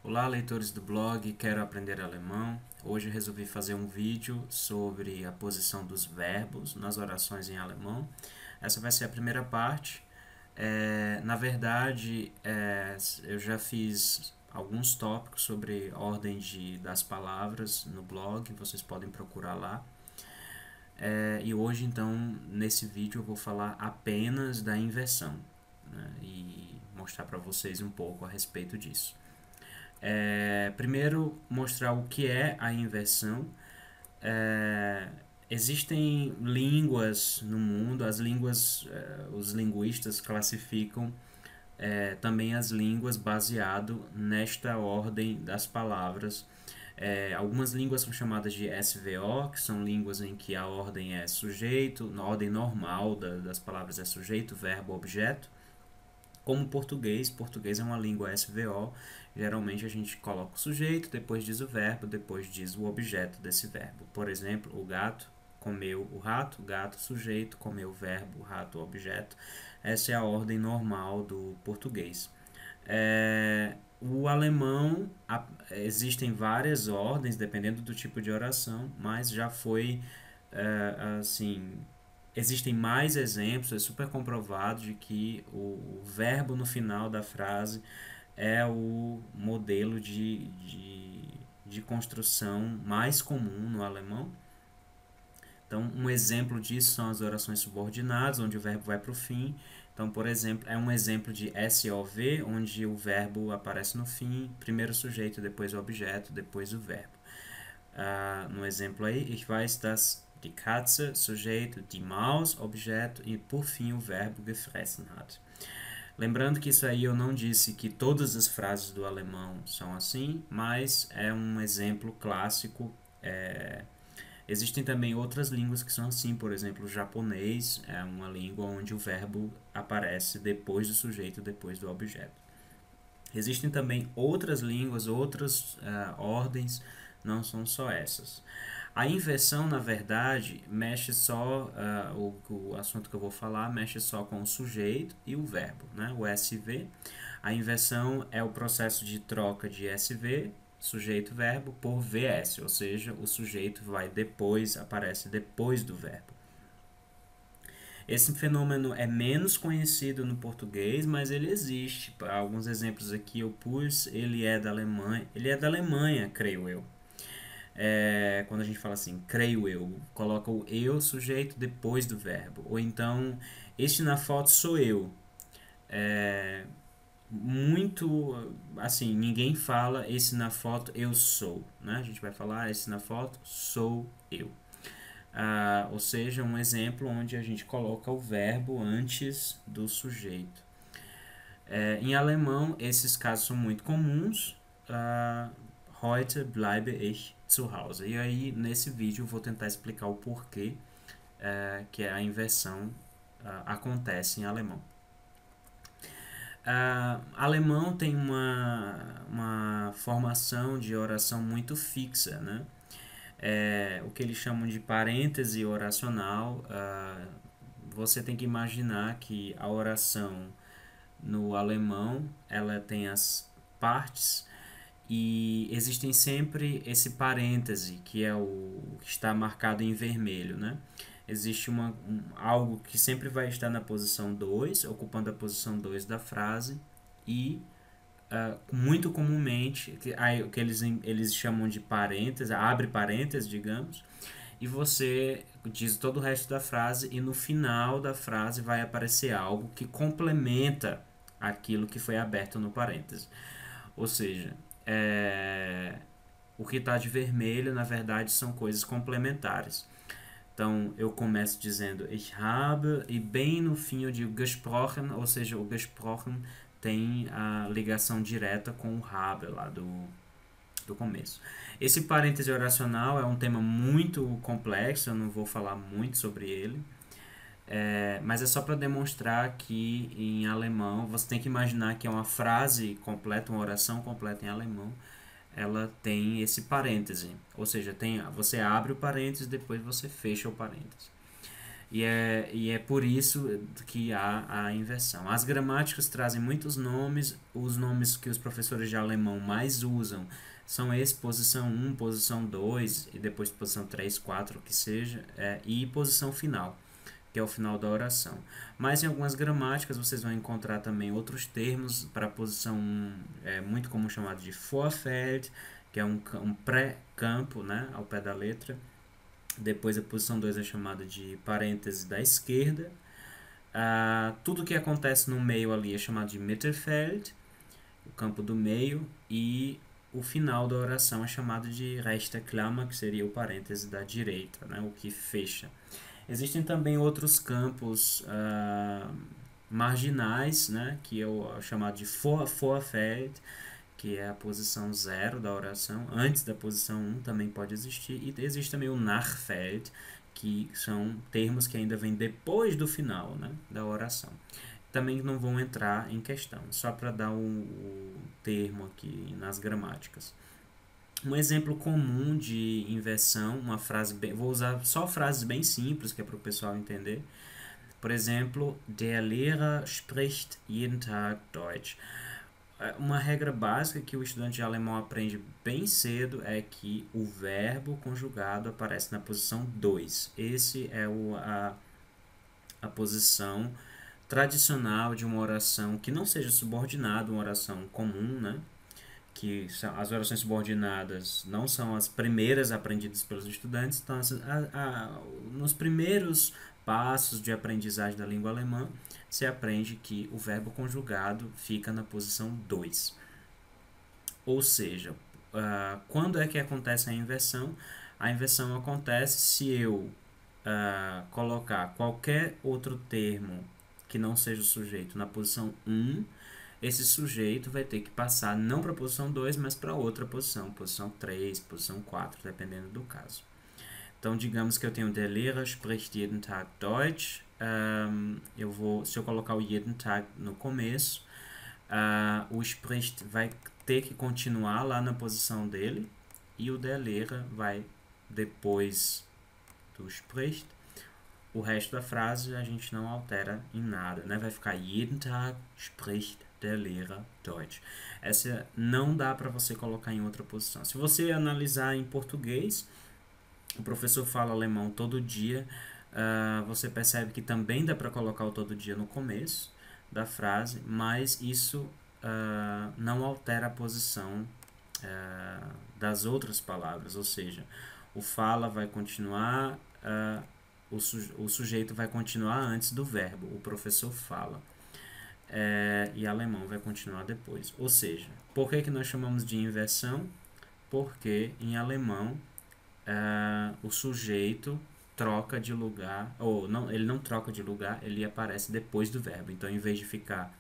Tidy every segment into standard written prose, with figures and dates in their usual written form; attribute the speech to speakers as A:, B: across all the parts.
A: Olá, leitores do blog Quero Aprender Alemão. Hoje eu resolvi fazer um vídeo sobre a posição dos verbos nas orações em alemão. Essa vai ser a primeira parte. Na verdade, eu já fiz alguns tópicos sobre ordem das palavras no blog, vocês podem procurar lá. E hoje, então, nesse vídeo eu vou falar apenas da inversão, né, e mostrar para vocês um pouco a respeito disso. Primeiro, mostrar o que é a inversão. Existem línguas no mundo, os linguistas classificam também as línguas baseado nesta ordem das palavras. Algumas línguas são chamadas de SVO, que são línguas em que a ordem é sujeito, na ordem normal das palavras é sujeito, verbo, objeto. Como português é uma língua SVO, geralmente a gente coloca o sujeito, depois diz o verbo, depois diz o objeto desse verbo. Por exemplo, o gato comeu o rato, gato sujeito, comeu o verbo, o rato objeto. Essa é a ordem normal do português. O alemão, existem várias ordens, dependendo do tipo de oração, mas já foi assim. Existem mais exemplos, é super comprovado de que o verbo no final da frase é o modelo de construção mais comum no alemão. Então, um exemplo disso são as orações subordinadas, onde o verbo vai para o fim. Então, por exemplo, é um exemplo de SOV, onde o verbo aparece no fim, primeiro o sujeito, depois o objeto, depois o verbo. No exemplo aí, ich weiß, dass die Katze, sujeito, die Maus, objeto, e por fim o verbo gefressen hat. Lembrando que isso aí eu não disse que todas as frases do alemão são assim, mas é um exemplo clássico. Existem também outras línguas que são assim, por exemplo, o japonês é uma língua onde o verbo aparece depois do sujeito, depois do objeto. Existem também outras línguas, outras ordens, não são só essas. A inversão, na verdade, mexe só, o assunto que eu vou falar mexe só com o sujeito e o verbo, né? O SV. A inversão é o processo de troca de SV, sujeito-verbo, por VS, ou seja, o sujeito aparece depois do verbo. Esse fenômeno é menos conhecido no português, mas ele existe. Alguns exemplos aqui eu pus, ele é da Alemanha, creio eu. Quando a gente fala assim, creio eu, coloca o eu sujeito depois do verbo. Ou então, este na foto sou eu. Muito assim, ninguém fala esse na foto eu sou, né? A gente vai falar esse na foto sou eu. Ou seja, um exemplo onde a gente coloca o verbo antes do sujeito. Em alemão, esses casos são muito comuns. Heute bleibe ich zu Hause. E aí, nesse vídeo, eu vou tentar explicar o porquê que a inversão acontece em alemão. Alemão tem uma formação de oração muito fixa, né? O que eles chamam de parêntese oracional. Você tem que imaginar que a oração no alemão ela tem as partes e existem sempre esse parêntese que é o que está marcado em vermelho, né? Existe algo que sempre vai estar na posição 2, ocupando a posição 2 da frase e muito comumente o que eles chamam de parênteses, abre parênteses, digamos, e você diz todo o resto da frase e no final da frase vai aparecer algo que complementa aquilo que foi aberto no parêntese. Ou seja, o que está de vermelho na verdade são coisas complementares. Então eu começo dizendo ich habe e bem no fim eu digo gesprochen, ou seja, o gesprochen tem a ligação direta com o habe lá do começo. Esse parêntese oracional é um tema muito complexo, eu não vou falar muito sobre ele, mas é só para demonstrar que em alemão você tem que imaginar que é uma frase completa, uma oração completa em alemão, ela tem esse parêntese, ou seja, você abre o parêntese, depois você fecha o parêntese. E é por isso que há a inversão. As gramáticas trazem muitos nomes, os nomes que os professores de alemão mais usam são esse, posição um, posição 2 e depois posição 3, 4, o que seja, e posição final, que é o final da oração. Mas em algumas gramáticas vocês vão encontrar também outros termos para a posição 1, muito comum chamado de Vorfeld, que é um pré-campo, né, ao pé da letra. Depois a posição 2 é chamada de parêntese da esquerda. Tudo que acontece no meio ali é chamado de Mittelfeld, o campo do meio, e o final da oração é chamado de rechte Klammer, que seria o parêntese da direita, né, o que fecha. Existem também outros campos marginais, né, que é o chamado de Vorfeld, que é a posição 0 da oração. Antes da posição 1 também pode existir. E existe também o Nachfeld, que são termos que ainda vêm depois do final, né, da oração. Também não vão entrar em questão, só para dar o termo aqui nas gramáticas. Um exemplo comum de inversão, uma frase vou usar só frases bem simples, que é para o pessoal entender. Por exemplo, der Lehrer spricht jeden Tag Deutsch. Uma regra básica que o estudante de alemão aprende bem cedo é que o verbo conjugado aparece na posição 2. Esse é a posição tradicional de uma oração que não seja subordinada, uma oração comum, né? Que as orações subordinadas não são as primeiras aprendidas pelos estudantes, então nos primeiros passos de aprendizagem da língua alemã, se aprende que o verbo conjugado fica na posição 2. Ou seja, quando é que acontece a inversão? A inversão acontece se eu colocar qualquer outro termo que não seja o sujeito na posição 1, esse sujeito vai ter que passar não para a posição 2, mas para outra posição 3, posição 4, dependendo do caso. Então, digamos que eu tenho Der Lehrer spricht jeden Tag Deutsch. Se eu colocar o jeden Tag no começo, o spricht vai ter que continuar lá na posição dele e o Der Lehrer vai depois do spricht. O resto da frase a gente não altera em nada, né? Vai ficar jeden Tag spricht der Lehrer Deutsch. Essa não dá para você colocar em outra posição. Se você analisar em português, o professor fala alemão todo dia, você percebe que também dá para colocar o todo dia no começo da frase, mas isso não altera a posição das outras palavras, ou seja, o fala vai continuar, o sujeito vai continuar antes do verbo, o professor fala. E alemão vai continuar depois. Ou seja, por que nós chamamos de inversão? Porque em alemão o sujeito troca de lugar, ou não, ele não troca de lugar, ele aparece depois do verbo. Então, em vez de ficar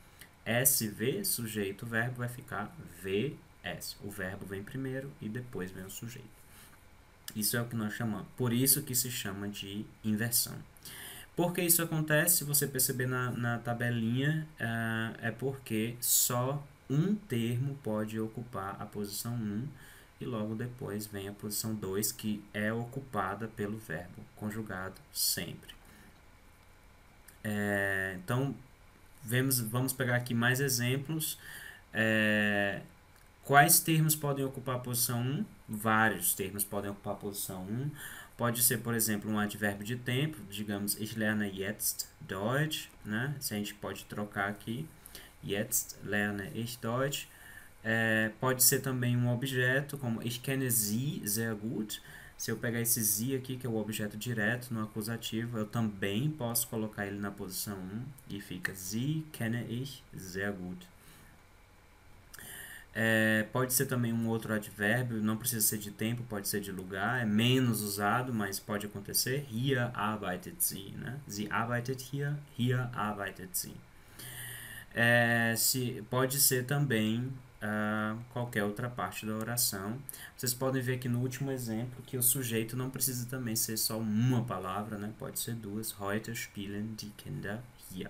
A: SV, sujeito, verbo, vai ficar VS. O verbo vem primeiro e depois vem o sujeito. Isso é o que nós chamamos. Por isso que se chama de inversão. Por que isso acontece? Se você perceber na tabelinha, é porque só um termo pode ocupar a posição 1 e logo depois vem a posição 2, que é ocupada pelo verbo conjugado sempre. Então, vamos pegar aqui mais exemplos. Quais termos podem ocupar a posição 1? Vários termos podem ocupar a posição 1. Pode ser, por exemplo, um advérbio de tempo, digamos, ich lerne jetzt Deutsch, né? Se a gente pode trocar aqui, jetzt lerne ich Deutsch. Pode ser também um objeto, como ich kenne Sie sehr gut. Se eu pegar esse Sie aqui, que é o objeto direto no acusativo, eu também posso colocar ele na posição 1 e fica Sie kenne ich sehr gut. Pode ser também um outro advérbio, não precisa ser de tempo, pode ser de lugar, é menos usado, mas pode acontecer. Hier arbeitet sie, né? Sie arbeitet hier, hier arbeitet sie. Pode ser também qualquer outra parte da oração. Vocês podem ver aqui no último exemplo que o sujeito não precisa também ser só uma palavra, né? Pode ser duas. Heute spielen die Kinder hier.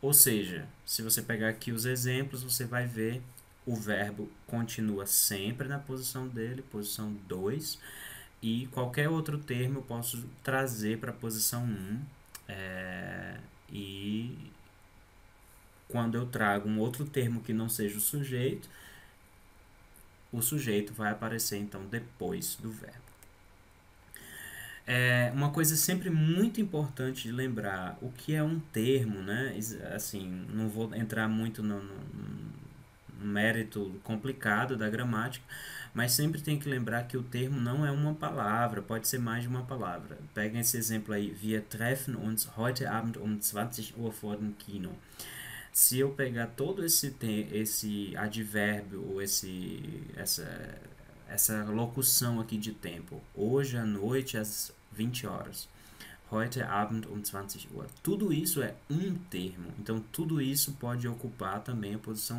A: Ou seja, se você pegar aqui os exemplos, você vai ver o verbo continua sempre na posição dele, posição 2. e qualquer outro termo eu posso trazer para a posição 1, e quando eu trago um outro termo que não seja o sujeito vai aparecer então depois do verbo. Uma coisa sempre muito importante de lembrar, o que é um termo, né? Assim, não vou entrar muito no mérito complicado da gramática, mas sempre tem que lembrar que o termo não é uma palavra, pode ser mais de uma palavra. Peguem esse exemplo aí, wir treffen uns heute Abend um 20 Uhr vor dem Kino. Se eu pegar todo esse advérbio, ou essa locução aqui de tempo, hoje à noite às 20 horas, heute Abend um 20 Uhr, tudo isso é um termo, então tudo isso pode ocupar também a posição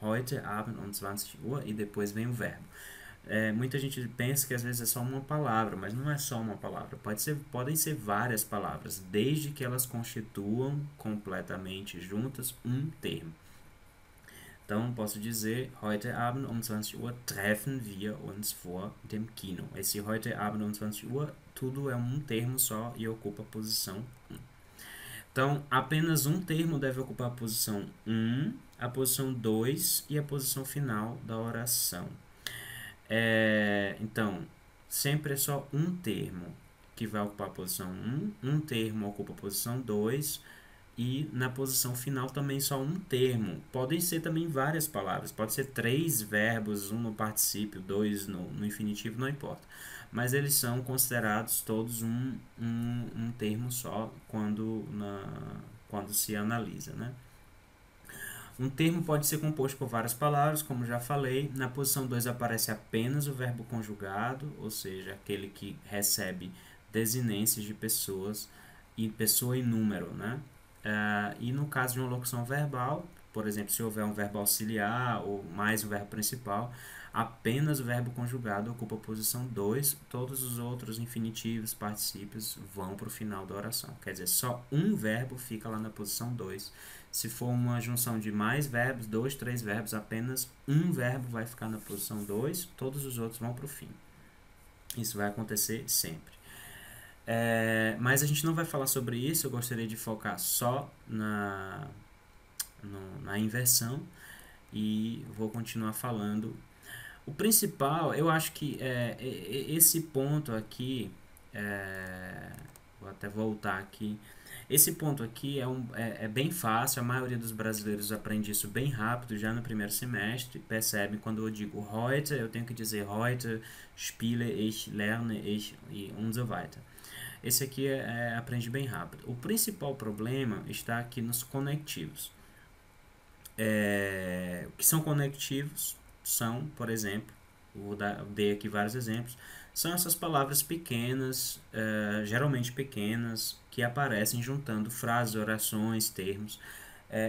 A: 1. Heute Abend um 20 Uhr e depois vem o verbo. Muita gente pensa que às vezes é só uma palavra, mas não é só uma palavra. Podem ser várias palavras, desde que elas constituam completamente juntas um termo. Então, posso dizer, heute Abend um 20 Uhr treffen wir uns vor dem Kino. Esse heute Abend um 20 Uhr, tudo é um termo só e ocupa a posição 1. Então, apenas um termo deve ocupar a posição 1, a posição 2 e a posição final da oração. Então, sempre é só um termo que vai ocupar a posição 1, um termo ocupa a posição 2, e na posição final também só um termo. Podem ser também várias palavras, pode ser 3 verbos, um no particípio, 2 no infinitivo, não importa. Mas eles são considerados todos um termo só quando se analisa, né? Um termo pode ser composto por várias palavras, como já falei. Na posição 2 aparece apenas o verbo conjugado, ou seja, aquele que recebe desinências de pessoas, e pessoa e número, né? E no caso de uma locução verbal, por exemplo, se houver um verbo auxiliar ou mais um verbo principal, apenas o verbo conjugado ocupa a posição 2, todos os outros infinitivos, particípios vão para o final da oração. Quer dizer, só um verbo fica lá na posição 2. Se for uma junção de mais verbos, 2, 3 verbos, apenas um verbo vai ficar na posição 2, todos os outros vão para o fim. Isso vai acontecer sempre. Mas a gente não vai falar sobre isso, eu gostaria de focar só na inversão e vou continuar falando. O principal, eu acho que esse ponto aqui, vou até voltar aqui. Esse ponto aqui é bem fácil, a maioria dos brasileiros aprende isso bem rápido, já no primeiro semestre. Percebe, quando eu digo heute, eu tenho que dizer heute spiele ich, lerne ich e und so weiter. Esse aqui aprende bem rápido. O principal problema está aqui nos conectivos. O que são conectivos? São, por exemplo, dei aqui vários exemplos, são essas palavras pequenas, geralmente pequenas, que aparecem juntando frases, orações, termos.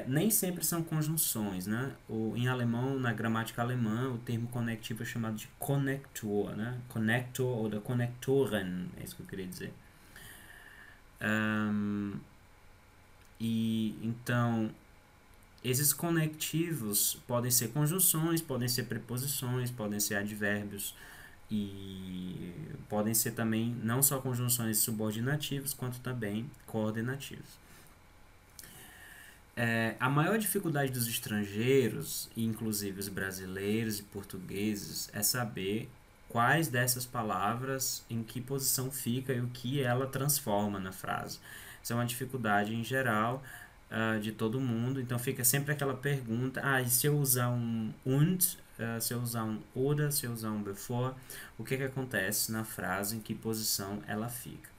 A: Nem sempre são conjunções, né? Em alemão, na gramática alemã, o termo conectivo é chamado de Konnektor, né? Konnektor ou Konnektoren, é isso que eu queria dizer. E então, esses conectivos podem ser conjunções, podem ser preposições, podem ser advérbios e podem ser também não só conjunções subordinativas, quanto também coordenativos. A maior dificuldade dos estrangeiros, inclusive os brasileiros e portugueses, é saber quais dessas palavras, em que posição fica e o que ela transforma na frase. Isso é uma dificuldade em geral de todo mundo, então fica sempre aquela pergunta, e se eu usar um und, se eu usar um oder, se eu usar um before, o que acontece na frase, em que posição ela fica.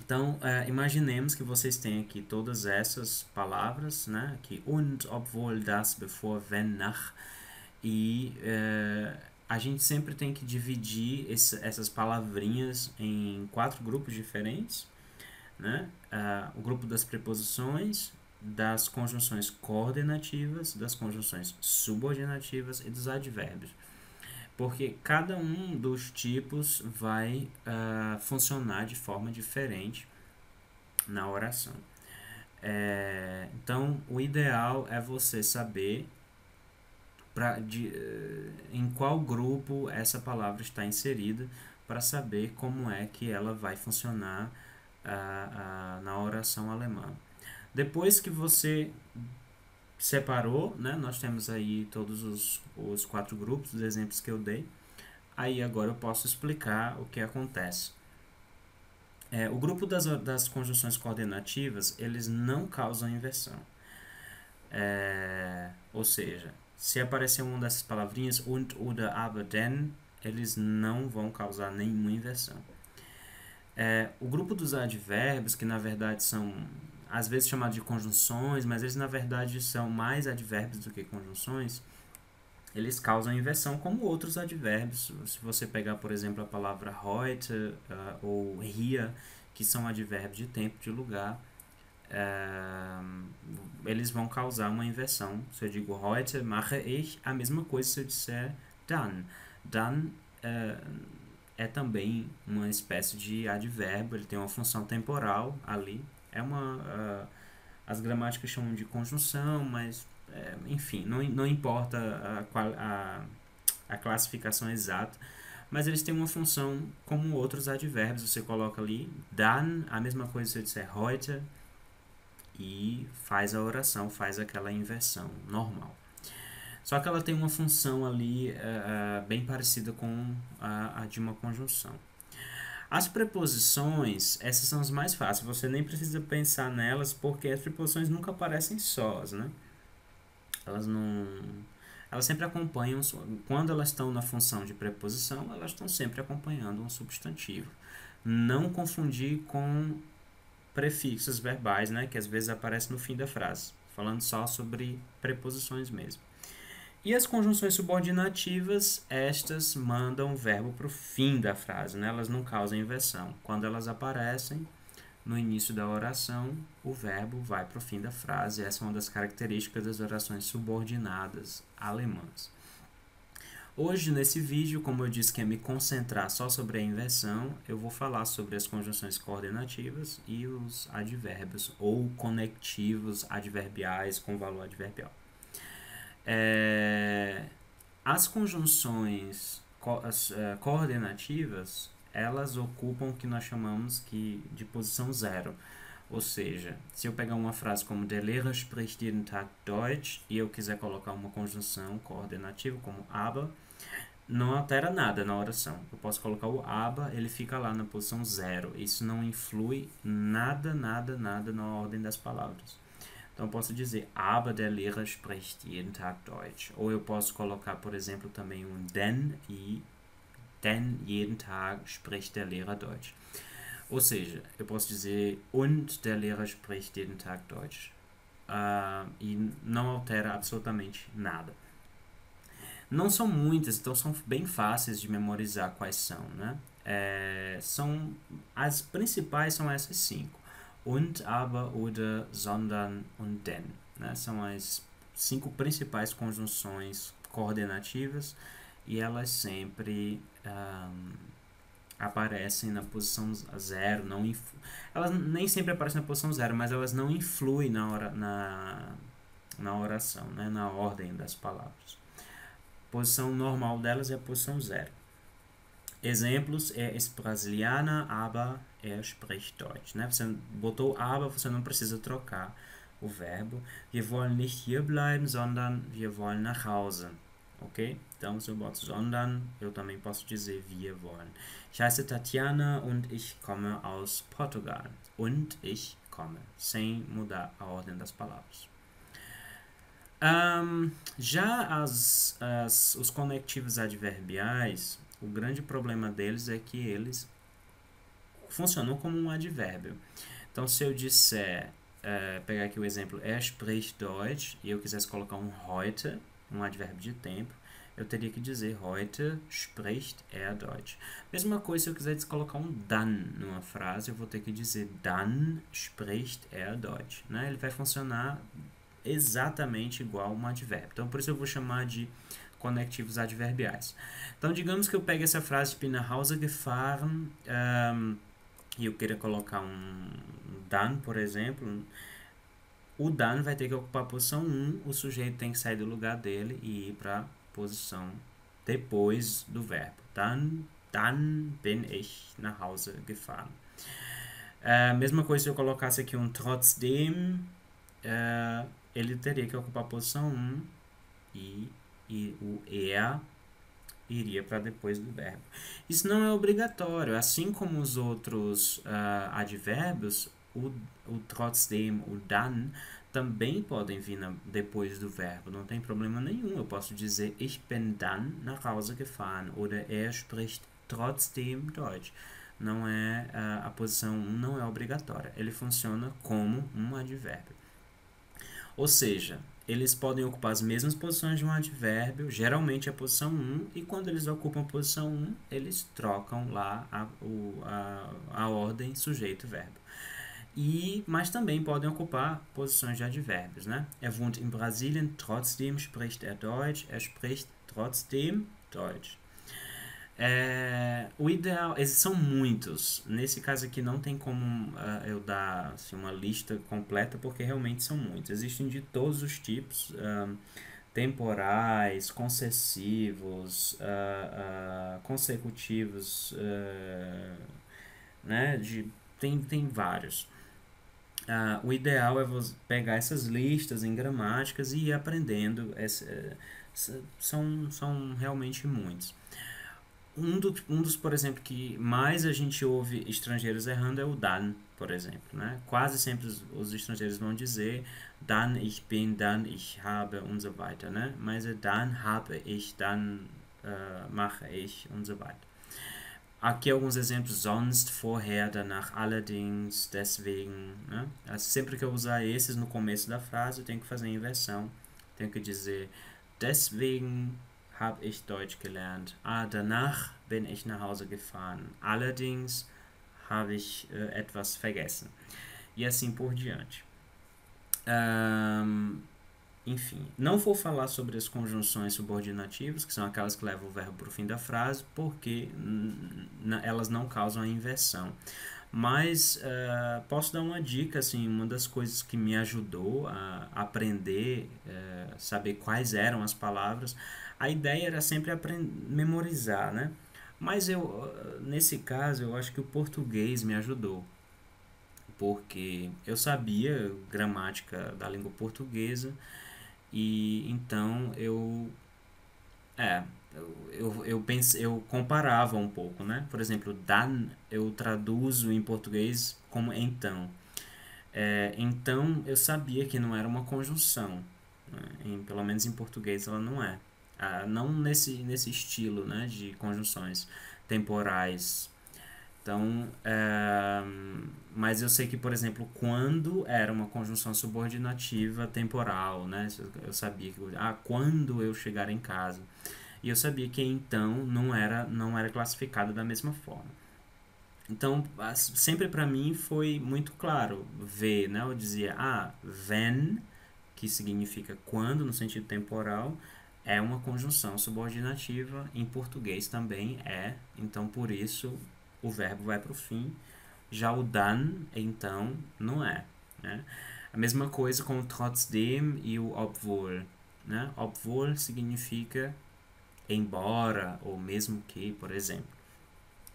A: Então, imaginemos que vocês têm aqui todas essas palavras, né? Aqui, und, obwohl, das, bevor, wenn, nach, e a gente sempre tem que dividir essas palavrinhas em 4 grupos diferentes, né? O grupo das preposições, das conjunções coordenativas, das conjunções subordinativas e dos advérbios. Porque cada um dos tipos vai funcionar de forma diferente na oração. Então, o ideal é você saber em qual grupo essa palavra está inserida, para saber como é que ela vai funcionar na oração alemã. Depois que você separou, né, nós temos aí todos os 4 grupos, os exemplos que eu dei. Aí agora eu posso explicar o que acontece. O grupo das conjunções coordenativas, eles não causam inversão. Ou seja, se aparecer uma dessas palavrinhas, und, oder, aber, denn, eles não vão causar nenhuma inversão. O grupo dos advérbios, que na verdade são às vezes chamados de conjunções, mas eles na verdade são mais advérbios do que conjunções, eles causam inversão como outros advérbios. Se você pegar, por exemplo, a palavra heute ou hier, que são advérbios de tempo, de lugar, eles vão causar uma inversão. Se eu digo heute mache ich, a mesma coisa se eu disser dann. Dann é também uma espécie de advérbio, ele tem uma função temporal ali. As gramáticas chamam de conjunção, mas enfim, não importa a classificação exata, mas eles têm uma função como outros advérbios. Você coloca ali dann, a mesma coisa se eu disser heute, e faz a oração, faz aquela inversão normal. Só que ela tem uma função ali bem parecida com a de uma conjunção. As preposições, essas são as mais fáceis, você nem precisa pensar nelas, porque as preposições nunca aparecem sós, né? Elas sempre acompanham, quando elas estão na função de preposição, elas estão sempre acompanhando um substantivo. Não confundir com prefixos verbais, né, que às vezes aparecem no fim da frase, falando só sobre preposições mesmo. E as conjunções subordinativas, estas mandam o verbo para o fim da frase, né? Elas não causam inversão. Quando elas aparecem no início da oração, o verbo vai para o fim da frase. Essa é uma das características das orações subordinadas alemãs. Hoje, nesse vídeo, como eu disse que é me concentrar só sobre a inversão, eu vou falar sobre as conjunções coordenativas e os advérbios ou conectivos adverbiais com valor adverbial. As conjunções coordenativas, elas ocupam o que nós chamamos de posição zero. Ou seja, se eu pegar uma frase como Der Lehrer spricht jeden Tag Deutsch e eu quiser colocar uma conjunção coordenativa como aber, não altera nada na oração. Eu posso colocar o aber, ele fica lá na posição zero. Isso não influi nada na ordem das palavras. Então eu posso dizer aber der Lehrer spricht jeden Tag Deutsch. Ou eu posso colocar, por exemplo, também um denn jeden Tag spricht der Lehrer Deutsch. Ou seja, eu posso dizer und der Lehrer spricht jeden Tag Deutsch. E não altera absolutamente nada. Não são muitas, então são bem fáceis de memorizar quais são, né? As principais são essas 5. Und, aber, oder, sondern und denn. Né? São as 5 principais conjunções coordenativas e elas sempre aparecem na posição zero. Elas nem sempre aparecem na posição zero, mas elas não influem na oração, né? Na ordem das palavras. A posição normal delas é a posição zero. Exemplos, ist Brasilianer, aber spricht Deutsch. Né? Você botou aber, você não precisa trocar o verbo. Wir wollen nicht hier bleiben, sondern wir wollen nach Hause. Ok? Então, se eu boto sondern, eu também posso dizer wir wollen. Ich heiße Tatjana und ich komme aus Portugal. Und ich komme. Sem mudar a ordem das palavras. Já os conectivos adverbiais, o grande problema deles é que eles funcionam como um advérbio. Então, se eu disser, pegar aqui o exemplo, spricht Deutsch, e eu quisesse colocar um heute, um advérbio de tempo, eu teria que dizer heute spricht Deutsch. Mesma coisa se eu quiser colocar um dann numa frase, eu vou ter que dizer dann spricht Deutsch. Né? Ele vai funcionar exatamente igual um advérbio. Então, por isso eu vou chamar de conectivos adverbiais. Então, digamos que eu pegue essa frase, ich bin nach Hause gefahren, e eu queira colocar um dann, por exemplo. O dann vai ter que ocupar a posição 1, o sujeito tem que sair do lugar dele e ir para a posição depois do verbo. Dann dann bin ich nach Hause gefahren. Mesma coisa se eu colocasse aqui um trotzdem, ele teria que ocupar a posição 1 e o er iria para depois do verbo. Isso não é obrigatório, assim como os outros advérbios, o trotzdem, o dann, também podem vir depois do verbo, não tem problema nenhum. Eu posso dizer, ich bin dann nach Hause gefahren, oder spricht trotzdem Deutsch. Não é, a posição 1 não é obrigatória, ele funciona como um advérbio. Ou seja, eles podem ocupar as mesmas posições de um advérbio, geralmente a posição 1, e quando eles ocupam a posição 1, eles trocam lá a ordem sujeito-verbo. Mas também podem ocupar posições de advérbios, né? Wohnt in Brasilien, trotzdem spricht Deutsch, spricht trotzdem Deutsch. O ideal, esses são muitos. Nesse caso aqui não tem como eu dar assim, uma lista completa, porque realmente são muitos. Existem de todos os tipos, temporais, concessivos, consecutivos, né? Tem vários. O ideal é você pegar essas listas em gramáticas e ir aprendendo. São realmente muitos. Um dos, por exemplo, que mais a gente ouve estrangeiros errando é o dann, por exemplo, né? Quase sempre os estrangeiros vão dizer dann ich bin, dann ich habe und so weiter, né? Mas é dann habe ich, dann mache ich und so weiter. Aqui alguns exemplos: sonst, vorher, danach, allerdings, deswegen, né? Sempre que eu usar esses no começo da frase, eu tenho que fazer a inversão. Tenho que dizer deswegen habe ich Deutsch gelernt. Danach bin ich nach Hause gefahren. Allerdings habe ich etwas vergessen. E assim por diante. Enfim, não vou falar sobre as conjunções subordinativas, que são aquelas que levam o verbo para o fim da frase, porque elas não causam a inversão. Mas posso dar uma dica, assim, uma das coisas que me ajudou a aprender, saber quais eram as palavras. A ideia era sempre memorizar, né? Mas nesse caso, eu acho que o português me ajudou, porque eu sabia gramática da língua portuguesa e então eu comparava um pouco, né? Por exemplo, dann eu traduzo em português como então. Então eu sabia que não era uma conjunção, né? Pelo menos em português ela não é. Não nesse estilo, né, de conjunções temporais. Então, mas eu sei que, por exemplo, quando era uma conjunção subordinativa temporal, né, eu sabia que quando eu chegar em casa, e eu sabia que então não era classificado da mesma forma. Então, sempre para mim foi muito claro ver, né, eu dizia wenn, que significa quando no sentido temporal, é uma conjunção subordinativa, em português também é, então por isso o verbo vai para o fim. Já o dann, então, não é, né? A mesma coisa com o trotzdem e o obwohl, né? Obwohl significa embora ou mesmo que, por exemplo.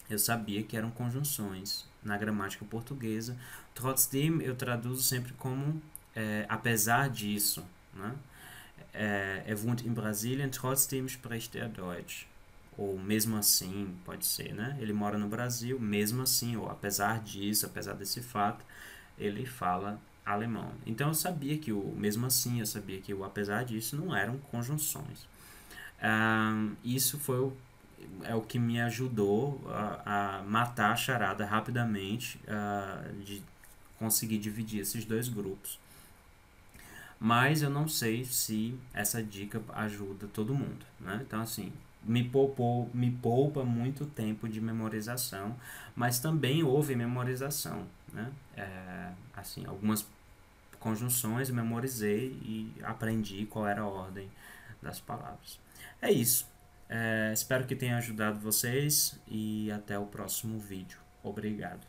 A: Eu sabia que eram conjunções na gramática portuguesa. Trotzdem eu traduzo sempre como apesar disso, né? Wohnt in Brasilien, trotzdem spricht Deutsch. Ou mesmo assim, pode ser, né? Ele mora no Brasil, mesmo assim, ou apesar disso, apesar desse fato, ele fala alemão. Então eu sabia que o mesmo assim, eu sabia que o apesar disso não eram conjunções. Isso foi o que me ajudou a matar a charada rapidamente, de conseguir dividir esses dois grupos. Mas eu não sei se essa dica ajuda todo mundo, né? Então, assim, me poupa muito tempo de memorização, mas também houve memorização, né? Assim, algumas conjunções eu memorizei e aprendi qual era a ordem das palavras. É isso. Espero que tenha ajudado vocês e até o próximo vídeo. Obrigado.